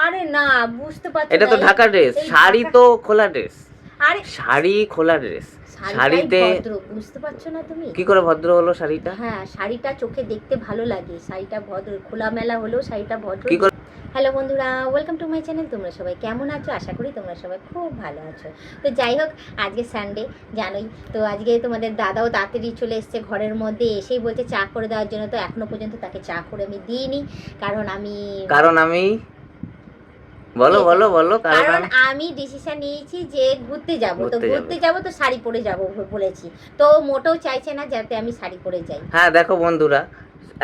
আরে না, বুঝতে পারছো এটা না, তো ঢাকা ড্রেস, শাড়ি তো খোলা ড্রেস। আরে শাড়ি খোলা ড্রেস, শাড়িটাই শাড়িতে ভদ্র, বুঝতে পারছো না তুমি? কি করে ভদ্র হলো শাড়িটা? হ্যাঁ, শাড়িটা চোখে দেখতে ভালো লাগে, শাড়িটা ভদ্র, খোলামেলা হলেও শাড়িটা ভদ্র। কি করে? হ্যালো বন্ধুরা, ওয়েলকাম টু মাই চ্যানেল। তোমরা সবাই কেমন আছো? আশা করি তোমরা সবাই খুব ভালো আছো। তো যাই হোক, আজকে সানডে জানোই তো, আজকে তোমাদের দাদাও তাড়াতাড়ি চলে এসছে ঘরের মধ্যে, এসেই বলছে চা করে দেওয়ার জন্য। তো এখনো পর্যন্ত তাকে চা করে আমি দিইনি, কারণ আমি বলো বলো বলো। কারণ আমি ডিসিশন নিয়েছি যে ঘুরতে যাব। তো ঘুরতে যাব তো শাড়ি পরে যাব বলেছি। তো মোটেও চাইছে না যাতে আমি শাড়ি পরে যাই। হ্যাঁ দেখো বন্ধুরা,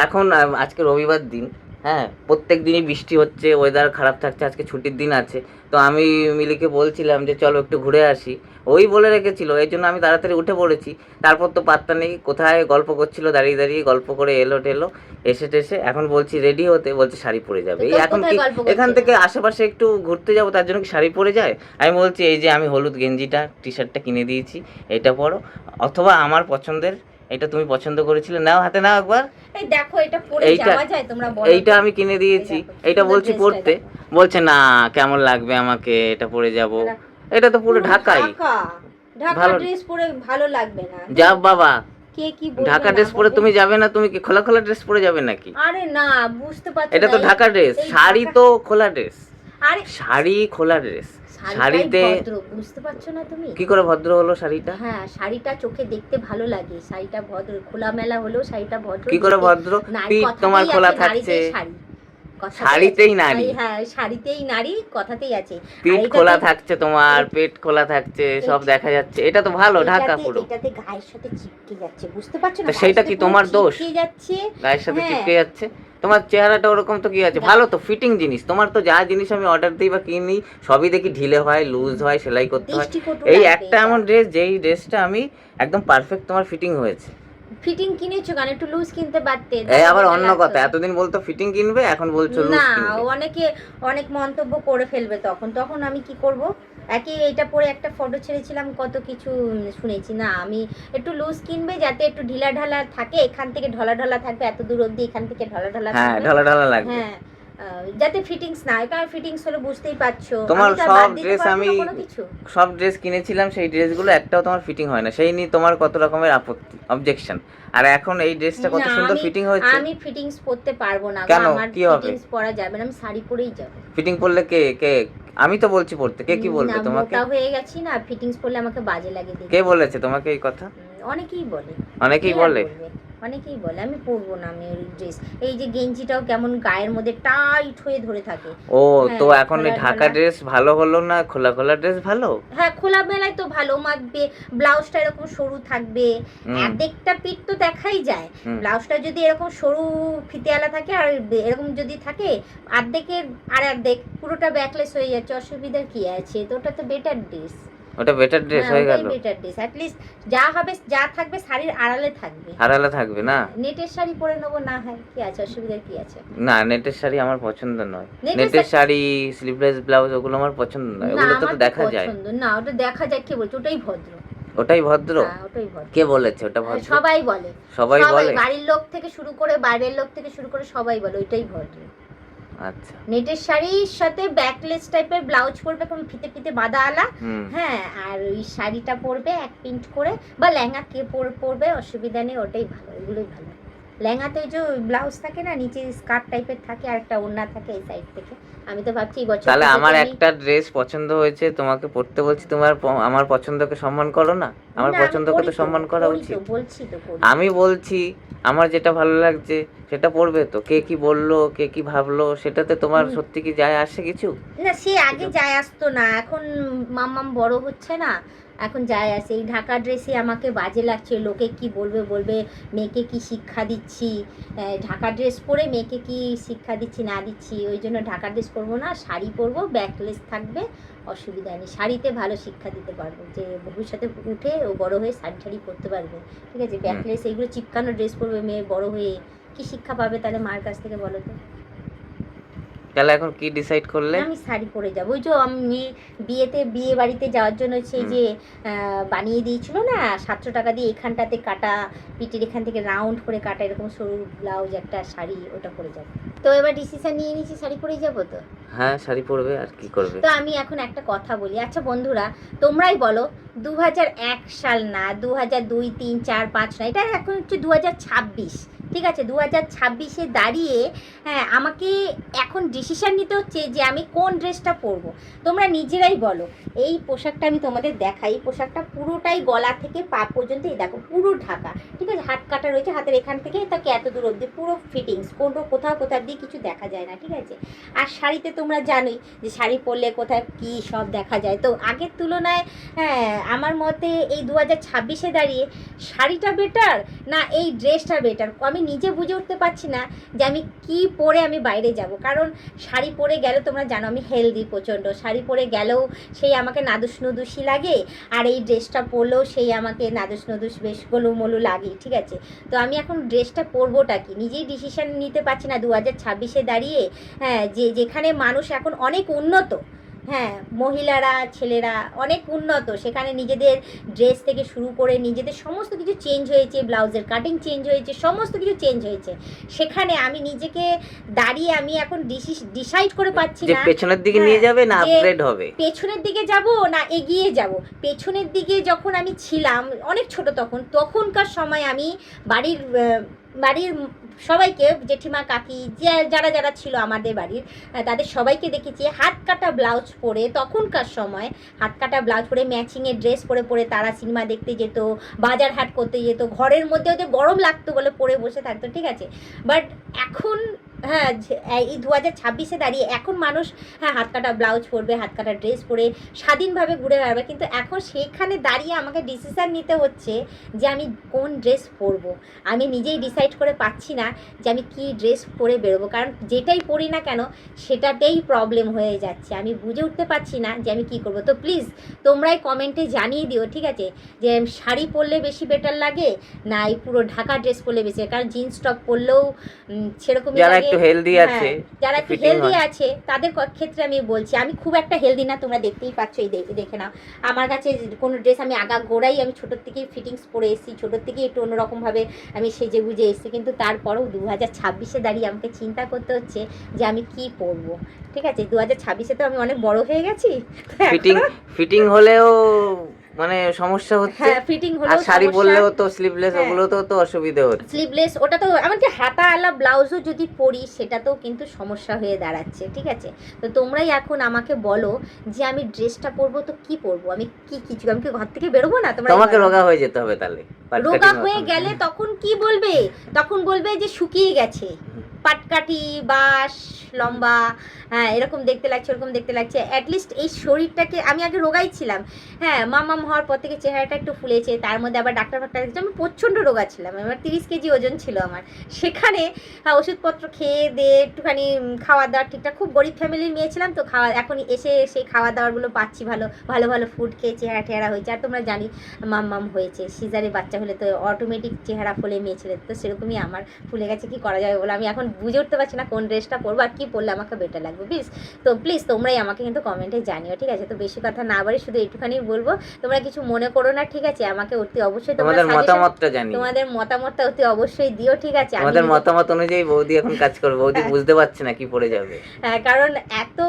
এখন আজকে রবিবার দিন, হ্যাঁ প্রত্যেক দিনই বৃষ্টি হচ্ছে, ওয়েদার খারাপ থাকছে, আজকে ছুটির দিন আছে। তো আমি মিলিকে বলছিলাম যে চলো একটু ঘুরে আসি, ওই বলে রেখেছিল, এই জন্য আমি তাড়াতাড়ি উঠে পড়েছি। তারপর তো পাত্তা নেই, কোথায় গল্প করছিল, দাঁড়িয়ে দাঁড়িয়ে গল্প করে এলো টেলো, এসে টেসে এখন বলছি রেডি হতে, বলছে শাড়ি পরে যাবে। এই এখন কি এখান থেকে আশেপাশে একটু ঘুরতে যাবো, তার জন্য কি শাড়ি পরে যায়? আমি বলছি এই যে আমি হলুদ গেঞ্জিটা টি শার্টটা কিনে দিয়েছি, এটা পরো, অথবা আমার পছন্দের এটা তুমি পছন্দ করেছিলে, নাও হাতে নাও একবার। এই দেখো, এটা পরে যাওয়া যায়? তোমরা বলো। এইটা আমি কিনে দিয়েছি, এইটা বলছি পরতে, বলছে না কেমন লাগবে আমাকে, এটা পরে যাব। এটা তো পুরো ঢাকাই, ঢাকা ড্রেস পরে ভালো লাগবে না। যা বাবা, কে কি বলবে? ঢাকা ড্রেস পরে তুমি যাবে না? তুমি কি খোলা খোলা ড্রেস পরে যাবে নাকি? আরে না, বুঝতে পারছো না, এটা তো ঢাকা ড্রেস, শাড়ি তো খোলা ড্রেস। আরে শাড়ি খোলা ড্রেস, শাড়িতে ভদ্র, বুঝতে পারছো না তুমি? কি করে ভদ্র হলো শাড়িটা? হ্যাঁ, শাড়িটা চোখে দেখতে ভালো লাগে, শাড়িটা ভদ্র, খোলামেলা হলেও শাড়িটা ভদ্র। কি করে ভদ্র? পিঠ তোমার খোলা থাকছে, শাড়িতেই নারী। হ্যাঁ, শাড়িতেই নারী, কথাতেই আছে। পিঠ খোলা থাকছে তোমার, পেট খোলা থাকছে, সব দেখা যাচ্ছে, এটা তো ভালো ঢাকা পুরো। এটাতে গায়ের সাথে চিপকে যাচ্ছে, বুঝতে পারছো না? সেটা কি তোমার দোষ? চিপকে যাচ্ছে, গায়ের সাথে চিপকে যাচ্ছে। তোমার চেহারাটা ওরকম তো কি আছে, ভালো তো ফিটিং জিনিস। তোমার তো যা জিনিস আমি অর্ডার দিই বা কিনি সবই দেখি ঢিলে হয়, লুজ হয়, সেলাই করতে হয়। এই একটা এমন ড্রেস, যেই ড্রেসটা আমি একদম পারফেক্ট তোমার ফিটিং হয়েছে। ফিটিং কিনেছো কেন? একটু লুজ কিনতে পারতে। এই আবার অন্য কথা, এতদিন বলতো ফিটিং কিনবে, এখন বলছো লুজ কিনবে। না, অনেকে অনেক মন্তব্য করে ফেলবে, তখন আমি কি করব? একই এটা পরে একটা ফটো ছেড়েছিলাম, কত কিছু শুনেছি। না, আমি একটু লুজ কিনবে, যাতে একটু ঢিলা ঢালা থাকে, এখান থেকে ঢলা ঢলা থাকবে, এত দূর অবধি এখান থেকে ঢলা ঢলা থাকবে। হ্যাঁ, ঢলা ঢলা লাগবে। হ্যাঁ, যাতে ফিটিংস না হয়, কারণ ফিটিংস হলে বুঝতেই পারছো। তোমার সব ড্রেস সব ড্রেস কিনেছিলাম, সেই ড্রেসগুলো একটাও তোমার ফিটিং হয় না, সেই নিয়ে তোমার কত রকমের আপত্তি, অবজেকশন। আর এখন এই ড্রেসটা কত সুন্দর ফিটিং হয়েছে। আমি ফিটিংস পরতে পারবো না, কেন? আমার কি হবে? ফিটিংস পরা যাবে না, আমি শাড়ি পরেই যাব। ফিটিং পরলে কে কে আমি তো বলছি পড়তে, কে কি বলবে তোমাকে? মোটা হয়ে গেছি না, ফিটিংস পরলে আমাকে বাজে লাগে দেখতে। কে বলেছে তোমাকে এই কথা? অনেকেই বলে, অনেকেই বলে আমি পরবো না আমি ওই ড্রেস। এই যে গেঞ্জিটাও কেমন গায়ের মধ্যে টাইট হয়ে ধরে থাকে। ও তো এখন এই ঢাকা ড্রেস ভালো হলো না, খোলা খোলা ড্রেস ভালো? হ্যাঁ, খোলা মেলায় তো ভালো মাখবে, ব্লাউজটা এরকম সরু থাকবে, অর্ধেকটা পিঠ তো দেখাই যায়। ব্লাউজটা যদি এরকম সরু ফিতেওয়ালা থাকে, আর এরকম যদি থাকে অর্ধেকের আর অর্ধেক, পুরোটা ব্যাকলেস হয়ে যাচ্ছে, অসুবিধার কি আছে? তো ওটা তো বেটার ড্রেস। ওটা বেটার ড্রেস হয়ে গেল। বেটার ড্রেস, অ্যাট লিস্ট যা হবে, যা থাকবে শাড়ির আড়ালে থাকবে, আড়ালে থাকবে না। নেটের শাড়ি পরে নেবো না, হয় কি আছে, অসুবিধা কি আছে? না, নেটের শাড়ি আমার পছন্দ নয়। নেটের শাড়ি, স্লিভলেস ব্লাউজ, ওগুলো আমার পছন্দ নয়, ওগুলো তো দেখা যায় না। ওটা দেখা যায়, কে বলছে ওটাই ভদ্র? ওটাই ভদ্র? ওটাই ভদ্র। কে বলেছে ওটা ভদ্র? সবাই বলে, সবাই বলে, বাড়ির লোক থেকে শুরু করে বাইরের লোক থেকে শুরু করে সবাই বলে ওইটাই ভদ্র। আচ্ছা, নেটের শাড়ির সাথে ব্যাকলেস টাইপের ব্লাউজ পরবে, কোন ফিতে ফিতে বাঁধা আলা, হ্যাঁ, আর ওই শাড়িটা পরবে এক প্রিন্ট করে, বা লেহেঙ্গা কে পরবে, অসুবিধা নেই, ওটাই ভালো, এগুলোই ভালো। লেহেঙ্গাতে ওই যে ব্লাউজ থাকে না, নিচে স্কার্ট টাইপের থাকে, আর একটা ওড়না থাকে এই সাইড থেকে। আমি তো ভাবছি এই বছর তাহলে আমার একটা ড্রেস পছন্দ হয়েছে, তোমাকে পরতে বলছি, তোমার আমার পছন্দকে সম্মান করো না? আমার পছন্দকে তো সম্মান করা উচিত। বলছি তো, আমি বলছি আমার যেটা ভালো লাগছে সেটা পড়বে তো, কে কি বললো, কে কি ভাবলো, সেটাতে তোমার সত্যি কি যায় আসে কিছু? না, সে আগে যায় আসতো না, এখন মাম্মাম বড় হচ্ছে না, এখন যায় আসে। এই ঢাকা ড্রেসে আমাকে বাজে লাগছে, লোকে কি বলবে, মেয়েকে কি শিক্ষা দিচ্ছি, ঢাকা ড্রেস পরে মেয়েকে কি শিক্ষা দিচ্ছি না দিচ্ছি, ওই জন্য ঢাকা ড্রেস পরবো না, শাড়ি পরবো, ব্যাকলেস থাকবে, অসুবিধা নেই। শাড়িতে ভালো শিক্ষা দিতে পারবো, যে ভবিষ্যতে উঠে ও বড় হয়ে শাড়ি পরতে পারবে, ঠিক আছে? ব্যাকলেস এইগুলো চিপকানো ড্রেস পরবে মেয়ে বড় হয়ে, কি শিক্ষা পাবে তাহলে মার কাছ থেকে, বলো তো? তাহলে এখন কি ডিসাইড করলে? আমি শাড়ি পরে যাবো। ওই যে আমি বিয়ে বাড়িতে যাওয়ার জন্য সেই যে বানিয়ে দিয়েছিল না 700 টাকা দিয়ে এখানটাতে কাটা, পিঠের এখান থেকে রাউন্ড করে কাটা, এরকম সরু ব্লাউজ একটা শাড়ি, ওটা পরে যাবো। তো এবার ডিসিশন নিয়ে নিয়েছি শাড়ি পরেই যাবো। তো হ্যাঁ শাড়ি পরবে, আর কি করবে? তো আমি এখন একটা কথা বলি, আচ্ছা বন্ধুরা তোমরাই বলো, 2001 সাল না, 2002, 3, 4, 5 না, এটা এখন হচ্ছে 2026, ঠিক আছে? 2026-এ দাঁড়িয়ে হ্যাঁ আমাকে এখন ডিসিশান নিতে হচ্ছে যে আমি কোন ড্রেসটা পরবো। তোমরা নিজেরাই বলো। এই পোশাকটা আমি তোমাদের দেখাই, এই পোশাকটা পুরোটাই গলা থেকে পা পর্যন্ত এই দেখো পুরো ঢাকা, ঠিক আছে? হাত কাটা রয়েছে, হাতের এখান থেকে তাকে এত দূর অবধি পুরো ফিটিংস, কোনো কোথাও দিয়ে কিছু দেখা যায় না, ঠিক আছে? আর শাড়িতে তোমরা জানোই যে শাড়ি পরলে কোথায় কী সব দেখা যায়। তো আগের তুলনায় হ্যাঁ আমার মতে এই 2026-এ দাঁড়িয়ে শাড়িটা বেটার না এই ড্রেসটা বেটার, আমি নিজে বুঝে উঠতে পারছি না যে আমি কি পরে আমি বাইরে যাব। কারণ শাড়ি পরে গেলে তোমরা জানো আমি হেলদি প্রচণ্ড, শাড়ি পরে গেলেও সেই আমাকে নাদুস নুদুসই লাগে, আর এই ড্রেসটা পরলেও সেই আমাকে নাদুস নুদুস বেশ গোলুমলু লাগে, ঠিক আছে? তো আমি এখন ড্রেসটা পরবোটা কি নিজেই ডিসিশন নিতে পারছি না 2026-এ দাঁড়িয়ে। হ্যাঁ যেখানে মানুষ এখন অনেক উন্নত, হ্যাঁ মহিলারা ছেলেরা অনেক উন্নত, সেখানে নিজেদের ড্রেস থেকে শুরু করে নিজেদের সমস্ত কিছু চেঞ্জ হয়েছে, ব্লাউজের কাটিং চেঞ্জ হয়েছে, সমস্ত কিছু চেঞ্জ হয়েছে। সেখানে আমি নিজেকে দাঁড়িয়ে আমি এখন ডিসাইড করে পাচ্ছি যে না পেছনের দিকে নিয়ে যাবে না আপগ্রেড হবে, পেছনের দিকে যাব না এগিয়ে যাব। পেছনের দিকে যখন আমি ছিলাম অনেক ছোট, তখনকার সময় আমি বাড়ির সবাইকে, জেঠিমা কাকি যারা যারা ছিল আমাদের বাড়ির, তাদের সবাইকে দেখেছি হাত কাটা ব্লাউজ পরে, তখনকার সময় হাত কাটা ব্লাউজ পরে ম্যাচিংয়ের ড্রেস পরে তারা সিনেমা দেখতে যেত, বাজার হাট করতে যেত, ঘরের মধ্যে ওদের গরম লাগতো বলে পরে বসে থাকতো, ঠিক আছে? বাট এখন হ্যাঁ এই 2026-এ দাঁড়িয়ে এখন মানুষ হ্যাঁ হাত কাটা ব্লাউজ পরবে, হাত কাটা ড্রেস পরে স্বাধীনভাবে ঘুরে বেড়াবে, কিন্তু এখন সেখানে দাঁড়িয়ে আমাকে ডিসিশান নিতে হচ্ছে যে আমি কোন ড্রেস পরবো। আমি নিজেই ডিসাইড করে পাচ্ছি না যে আমি কি ড্রেস পরে বেরোবো, কারণ যেটাই পরি না কেন সেটাতেই প্রবলেম হয়ে যাচ্ছে, আমি বুঝে উঠতে পারছি না যে আমি কি করব। তো প্লিজ তোমরাই কমেন্টে জানিয়ে দিও, ঠিক আছে? যে শাড়ি পরলে বেশি বেটার লাগে না এই পুরো ঢাকা ড্রেস পরলে বেশি, কারণ জিন্স টপ পরলেও সেরকমই লাগে। একটু হেলদি আছে, যারা একটু হেলদি আছে তাদের ক্ষেত্রে আমি বলছি, আমি খুব একটা হেলদি না, তোমরা দেখতেই পাচ্ছ, এই দেখে নাও আমার কাছে কোনো ড্রেস আমি গোড়াই আমি ছোটোর থেকেই ফিটিংস পরে এসেছি, ছোটোর থেকেই একটু অন্যরকমভাবে আমি সেজে গুজে এসেছি, কিন্তু তারপরেও 2026-এ দাঁড়িয়ে আমাকে চিন্তা করতে হচ্ছে যে আমি কি পরবো, ঠিক আছে? 2026-এ তো আমি অনেক বড় হয়ে গেছি, ফিটিং হলেও মানে সমস্যা হচ্ছে। হ্যাঁ ফিটিং হলো, আর শাড়ি পরলেও তো স্লিভলেস, ওগুলো তো অসুবিধা হচ্ছে। স্লিভলেস ওটা তো এমনকি হাতাওয়ালা ব্লাউজও যদি পরি সেটাতেও কিন্তু সমস্যা হয়ে দাঁড়াচ্ছে, ঠিক আছে? তো তোমরাই এখন আমাকে বলো যে আমি ড্রেসটা পরবো তো কি পরবো, আমি কিছু আমি কি ঘর থেকে বেরোবো না? তোমাকে রোগা হয়ে যেতে হবে, তাহলে রোগা হয়ে গেলে তখন কি বলবে? তখন বলবে যে শুকিয়ে গেছে, পাটকাঠি বাস লম্বা, হ্যাঁ এরকম দেখতে লাগছে, ওরকম দেখতে লাগছে। অ্যাটলিস্ট এই শরীরটাকে আমি আগে রোগাই ছিলাম, হ্যাঁ মামাম হওয়ার পর থেকে চেহারাটা একটু ফুলেছে, তার মধ্যে আবার ডাক্তার দেখছি আমি প্রচণ্ড রোগা ছিলাম, আমার 30 কেজি ওজন ছিল আমার। সেখানে ওষুধপত্র খেয়ে দিয়ে একটুখানি খাওয়া দাওয়া ঠিকঠাক, খুব গরিব ফ্যামিলির মেয়ে ছিলাম তো, এখন এসে সেই খাওয়া দাওয়ারগুলো পাচ্ছি, ভালো ভালো ফুড খেয়ে চেহারা হয়েছে। আর তোমরা জানি মাম হয়েছে, সিজারে বাচ্চা হলে তো অটোমেটিক চেহারা ফুলে মেয়ে ছেলে, তো সেরকমই আমার ফুলে গেছে, কি করা যাবে বলে আমি এখন বুঝে উঠতে পারছি না কোন ড্রেসটা পরবো আর কি পরলে আমাকে বেটার লাগবে। প্লিজ তোমরাই আমাকে কিন্তু কমেন্টে জানিও, ঠিক আছে? তো বেশি কথা না বাড়ি শুধু এইটুখানি বলবো, তোমরা কিছু মনে করো না, ঠিক আছে? আমাকে অতি অবশ্যই তোমাদের মতামতটা অতি অবশ্যই দিও, ঠিক আছে? আমাদের মতামত অনুযায়ী বৌদি এখন কাজ করবে, বৌদি বুঝতে পারছে না কি পড়ে যাবে। হ্যাঁ কারণ এত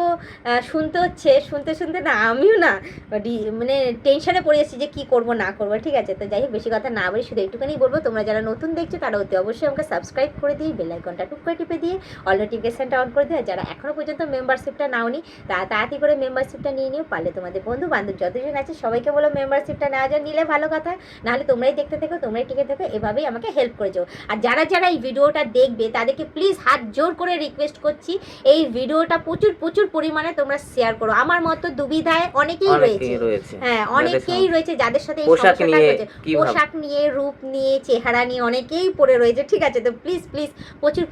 শুনতে না আমিও না মানে টেনশনে পড়ে যাচ্ছি যে কি করবো না করবো, ঠিক আছে? তো যাই হোক বেশি কথা না বাড়ি শুধু এইটুখানি বলবো, তোমরা যারা নতুন দেখছো তারা অতি অবশ্যই আমাকে সাবস্ক্রাইব করে দিয়ে বেল আইকনটা টুক করে টিপে দিয়ে অল নোটিফিকেশনটা অন করে দিও। যারা এখনও পর্যন্ত মেম্বারশিপটা নাওনি তারা তাড়াতাড়ি করে মেম্বারশিপটা নিয়ে নিও, পারলে তোমাদের বন্ধু বান্ধব যতজন আছে সবাইকে বলো মেম্বারশিপটা নেওয়া যায়, নিলে ভালো কথা, নাহলে তোমরাই দেখতে থেকো, তোমরাই টিকে থেকো, এভাবেই আমাকে হেল্প করে যাও। আর যারা এই ভিডিওটা দেখবে তাদেরকে প্লিজ হাত জোর করে রিকোয়েস্ট করছি এই ভিডিওটা প্রচুর পরিমাণে তোমরা শেয়ার করো। আমার মতো দুবিধায় অনেকেই রয়েছে, হ্যাঁ অনেকেই রয়েছে যাদের সাথে এই সমস্যাটা হয়েছে, পোশাক নিয়ে, রূপ নিয়ে, চেহারা নিয়ে অনেকেই পড়ে রয়েছে, ঠিক আছে? তো প্লিজ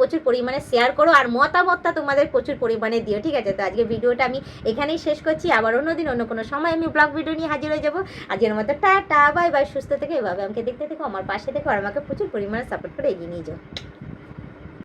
প্রচুর পরিমাণে শেয়ার করো আর মতামতটা তোমাদের প্রচুর পরিমাণে দিও, ঠিক আছে? তো আজকে ভিডিওটা আমি এখানেই শেষ করছি, আবার অন্যদিন অন্য কোনো সময় আমি ব্লগ ভিডিও নিয়ে হাজির হয়ে যাবো। আজকের মতো টাটা বাই বাই, সুস্থ থেকে এভাবে আমাকে দেখতে থেকো, আমার পাশে থেকো আর আমাকে প্রচুর পরিমাণে সাপোর্ট করে এগিয়ে নিয়ে যাও।